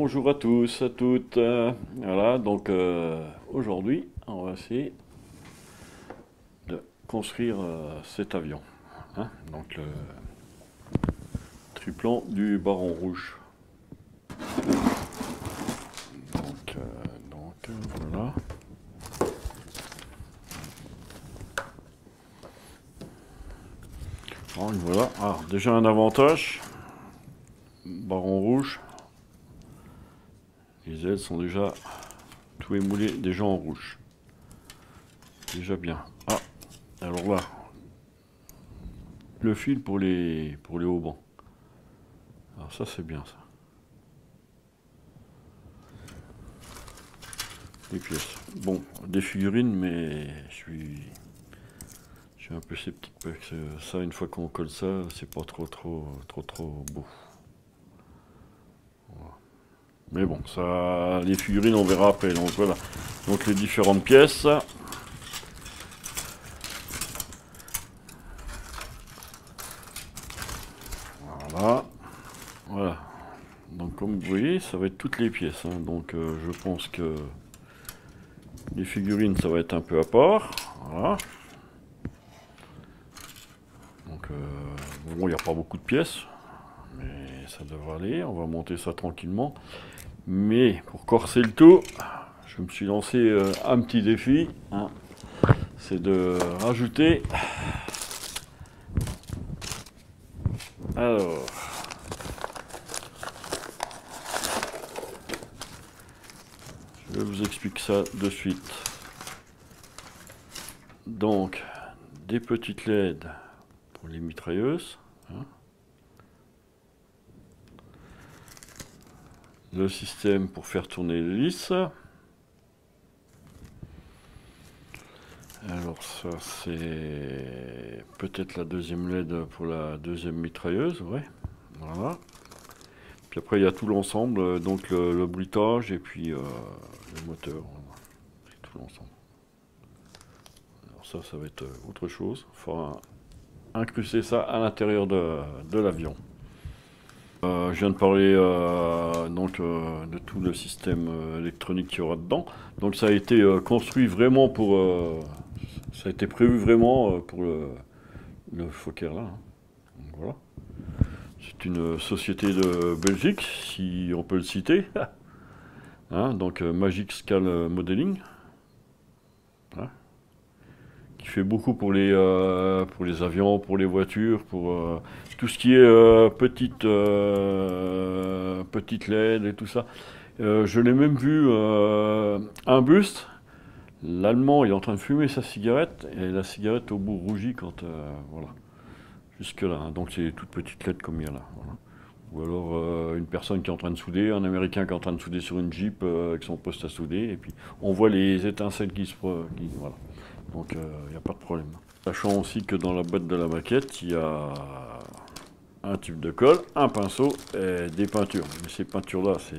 Bonjour à tous, à toutes. Voilà, donc aujourd'hui, on va essayer de construire cet avion. Hein, donc le triplan du Baron Rouge. Voilà. Bon, voilà. Alors, déjà un avantage. Baron Rouge. Les ailes sont déjà tout émoulées déjà en rouge. Déjà bien. Ah, alors là, le fil pour les haubans. Alors ça c'est bien ça. Les pièces. Bon, des figurines, mais je suis un peu sceptique parce que ça, une fois qu'on colle ça, c'est pas trop beau. Voilà. Mais bon, ça, les figurines, on verra après. Donc voilà. Donc les différentes pièces. Voilà. Voilà. Donc comme vous voyez, ça va être toutes les pièces. Hein. Donc je pense que les figurines, ça va être un peu à part. Voilà. Donc bon, il n'y a pas beaucoup de pièces, mais ça devrait aller. On va monter ça tranquillement. Mais pour corser le tout, je me suis lancé un petit défi. Hein. C'est de rajouter. Alors. Je vous explique ça de suite. Donc, des petites LED pour les mitrailleuses. Hein. Le système pour faire tourner l'hélice. Alors ça c'est peut-être la deuxième LED pour la deuxième mitrailleuse, ouais. Voilà. Puis après il y a tout l'ensemble, donc le bruitage et puis le moteur. Voilà. C'est tout l'ensemble. Alors ça va être autre chose. Il faudra incruster ça à l'intérieur de l'avion. Je viens de parler de tout le système électronique qu'il y aura dedans. Donc ça a été construit vraiment pour... ça a été prévu vraiment pour le Fokker là. Hein. Donc, voilà. C'est une société de Belgique, si on peut le citer. Hein, donc Magic Scale Modeling. Hein, qui fait beaucoup pour les avions, pour les voitures, pour tout ce qui est petite LED et tout ça. Je l'ai même vu un buste. L'Allemand il est en train de fumer sa cigarette et la cigarette au bout rougie quand voilà. Jusque là. Hein. Donc c'est toute petite LED comme il y a là. Voilà. Ou alors une personne qui est en train de souder, un Américain qui est en train de souder sur une Jeep avec son poste à souder, et puis on voit les étincelles voilà. Donc il n'y a pas de problème. Sachant aussi que dans la boîte de la maquette, il y a un tube de colle, un pinceau et des peintures. Mais ces peintures-là, faut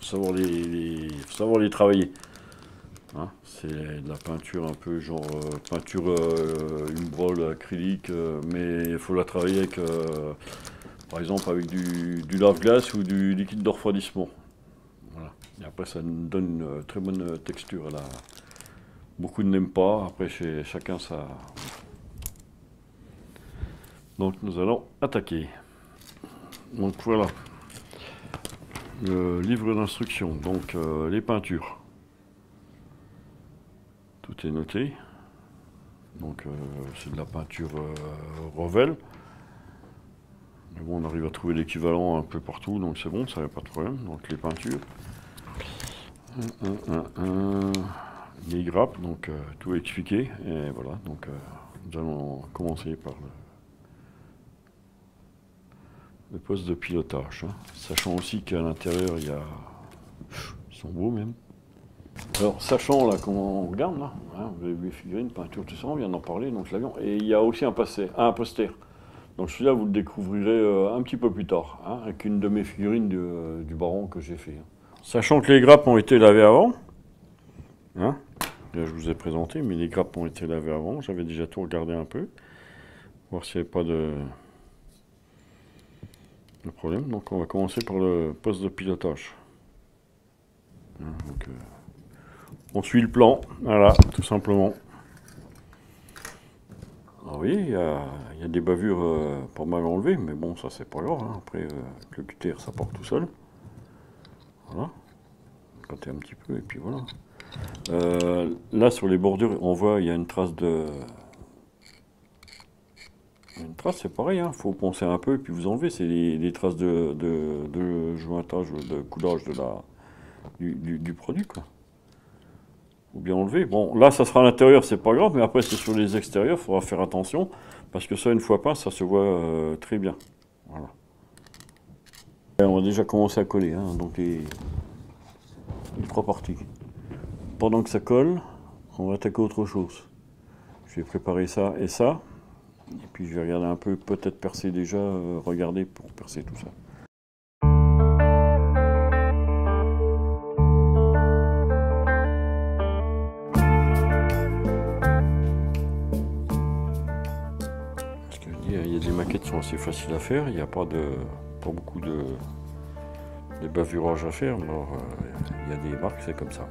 savoir faut savoir les travailler. Hein, c'est de la peinture un peu genre peinture une brole acrylique, mais il faut la travailler avec, par exemple, avec du lave-glace ou du liquide de refroidissement. Voilà. Et après, ça nous donne une très bonne texture. Là. Beaucoup n'aiment pas. Après, chez chacun ça. Donc, nous allons attaquer. Donc voilà. Le livre d'instruction. Donc les peintures. Tout est noté. Donc c'est de la peinture Revel. Mais bon, on arrive à trouver l'équivalent un peu partout, donc c'est bon, ça n'a pas de problème. Donc les peintures. Les grappes, donc tout est expliqué. Et voilà, donc nous allons commencer par le poste de pilotage. Hein. Sachant aussi qu'à l'intérieur, il y a... Ils sont beaux même. Alors, sachant là comment on regarde, là, hein, vous avez vu les figurines, peinture, tout ça, on vient d'en parler, donc l'avion. Et il y a aussi un poster. Donc celui-là, vous le découvrirez un petit peu plus tard, hein, avec une de mes figurines du Baron que j'ai fait. Hein. Sachant que les grappes ont été lavées avant, hein, là je vous ai présenté, mais les grappes ont été lavées avant, j'avais déjà tout regardé un peu, voir s'il n'y avait pas de problème. Donc on va commencer par le poste de pilotage. Donc, on suit le plan, voilà, tout simplement. Ah oui, il y a des bavures pas mal enlevées, mais bon, ça c'est pas grave. Hein. Après, le cutter, ça part tout seul. Voilà. Quand un petit peu, et puis voilà. Là, sur les bordures, on voit, il y a une trace de... Une trace, c'est pareil, hein. Faut poncer un peu, et puis vous enlevez. C'est les traces de jointage, de coulage du produit, quoi. Ou bien enlever. Bon, là, ça sera à l'intérieur, c'est pas grave, mais après, c'est sur les extérieurs, il faudra faire attention, parce que ça, une fois peint, ça se voit très bien. Voilà. Et on va déjà commencer à coller, hein, donc les 3 parties. Pendant que ça colle, on va attaquer autre chose. Je vais préparer ça et ça, et puis je vais regarder un peu, peut-être percer déjà, regarder pour percer tout ça. Il y a des maquettes qui sont assez faciles à faire, il n'y a pas beaucoup de bavurage à faire, alors il y a des marques, c'est comme ça.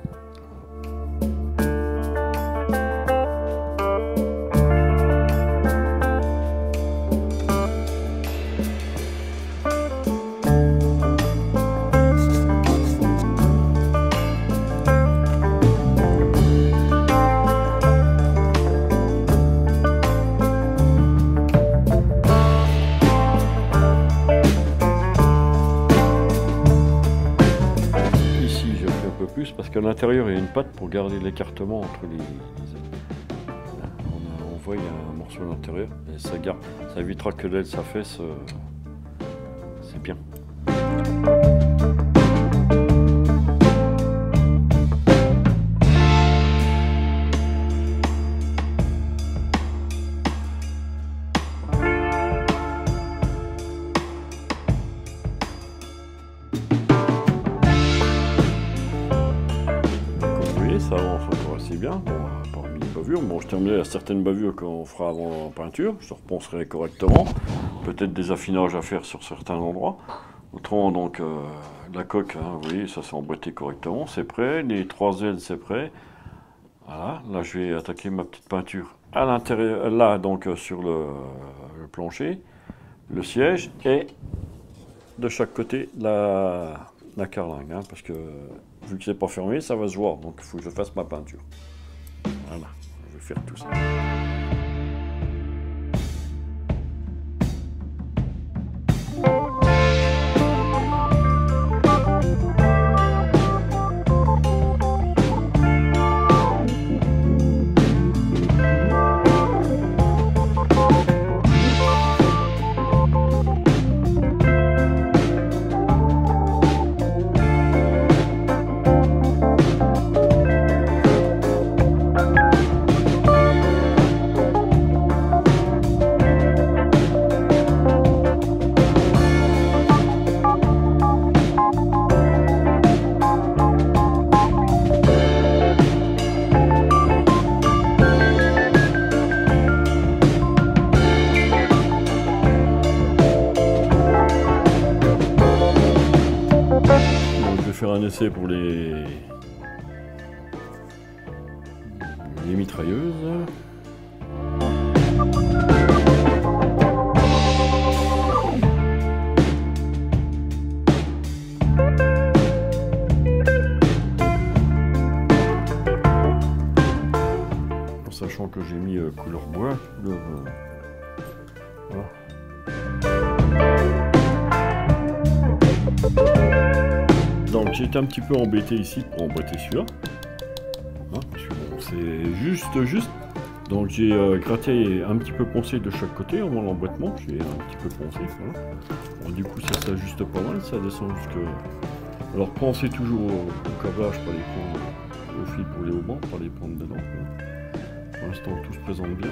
Parce qu'à l'intérieur il y a une patte pour garder l'écartement entre les Là, on voit il y a un morceau à l'intérieur et ça garde, ça évitera que l'aile s'affaisse, c'est bien. Ça avance encore assez bien, bon, parmi les bavures. Bon, je terminerai à certaines bavures qu'on fera avant la peinture, je reponcerai correctement. Peut-être des affinages à faire sur certains endroits. Autrement, donc, la coque, hein, vous voyez, ça s'est emboîté correctement, c'est prêt. Les 3 ailes, c'est prêt. Voilà, là, je vais attaquer ma petite peinture à l'intérieur, là, donc, sur le plancher, le siège, et de chaque côté, la carlingue, hein, parce que vu que c'est pas fermé, ça va se voir, donc il faut que je fasse ma peinture. Voilà, je vais faire tout ça. Faire un essai pour les mitrailleuses. En sachant que j'ai mis couleur bois, couleur voilà. Donc j'ai été un petit peu embêté ici pour emboîter celui-là. Hein, c'est juste. Donc j'ai gratté un petit peu poncé de chaque côté avant l'emboîtement. J'ai un petit peu poncé. Voilà. Bon, du coup ça s'ajuste pas mal, ça descend jusque. Alors pensez toujours au câblage, pas les prendre au fil pour les haubans, pas les prendre dedans. Pour l'instant tout se présente bien.